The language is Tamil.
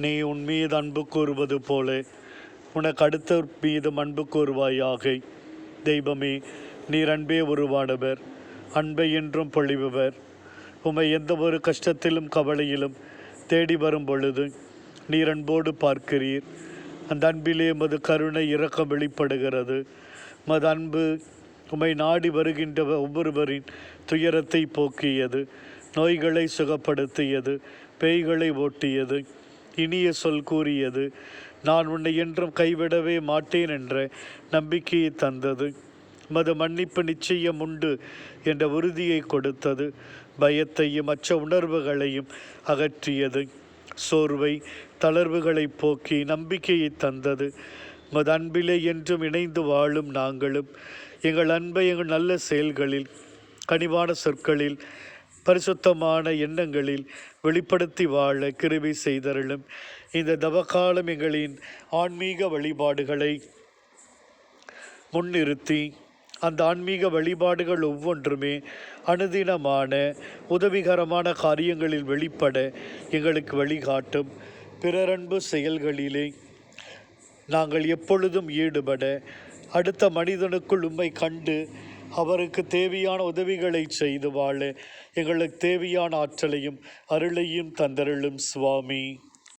நீ உன் மீது அன்பு கூறுவது போல உனக்கு அடுத்த மீதும் அன்பு கூறுவாயாக. தெய்வமே, நீர் அன்பே உருவானவர், அன்பை என்றும் பொழிபவர். உம்மை எந்த ஒரு கஷ்டத்திலும் கவலையிலும் தேடி வரும் பொழுது நீர் அன்போடு பார்க்கிறீர். அந்த அன்பிலே மது கருணை இரக்கம் வெளிப்படுகிறது. மது அன்பு உம்மை நாடி வருகின்ற ஒவ்வொருவரின் துயரத்தை போக்கியது, நோய்களை சுகப்படுத்தியது, பேய்களை ஓட்டியது, இனிய சொல் கூறியது, நான் உன்னை என்றும் கைவிடவே மாட்டேன் என்ற நம்பிக்கையை தந்தது, மது மன்னிப்பு நிச்சயம் உண்டு என்ற உறுதியை கொடுத்தது, பயத்தையும் மற்ற உணர்வுகளையும் அகற்றியது, சோர்வை தளர்வுகளை போக்கி நம்பிக்கையை தந்தது. மது அன்பிலே என்றும் இணைந்து வாழும் நாங்களும் எங்கள் அன்பை எங்கள் நல்ல செயல்களில், கனிவான சொற்களில், பரிசுத்தமான எண்ணங்களில் வெளிப்படுத்தி வாழ கிருபை செய்தருளும். இந்த தவக்காலம் எங்களின் ஆன்மீக வழிபாடுகளை முன்னிறுத்தி அந்த ஆன்மீக வழிபாடுகள் ஒவ்வொன்றுமே அனுதினமான உதவிகரமான காரியங்களில் வெளிப்பட எங்களுக்கு வழிகாட்டும். பிறரன்பு செயல்களிலே நாங்கள் எப்பொழுதும் ஈடுபட, அடுத்த மனிதனுக்குள் உம்மை கண்டு அவருக்கு தேவையான உதவிகளை செய்து வாழ எங்களுக்கு தேவையான ஆற்றலையும் அருளையும் தந்தருளும் சுவாமி.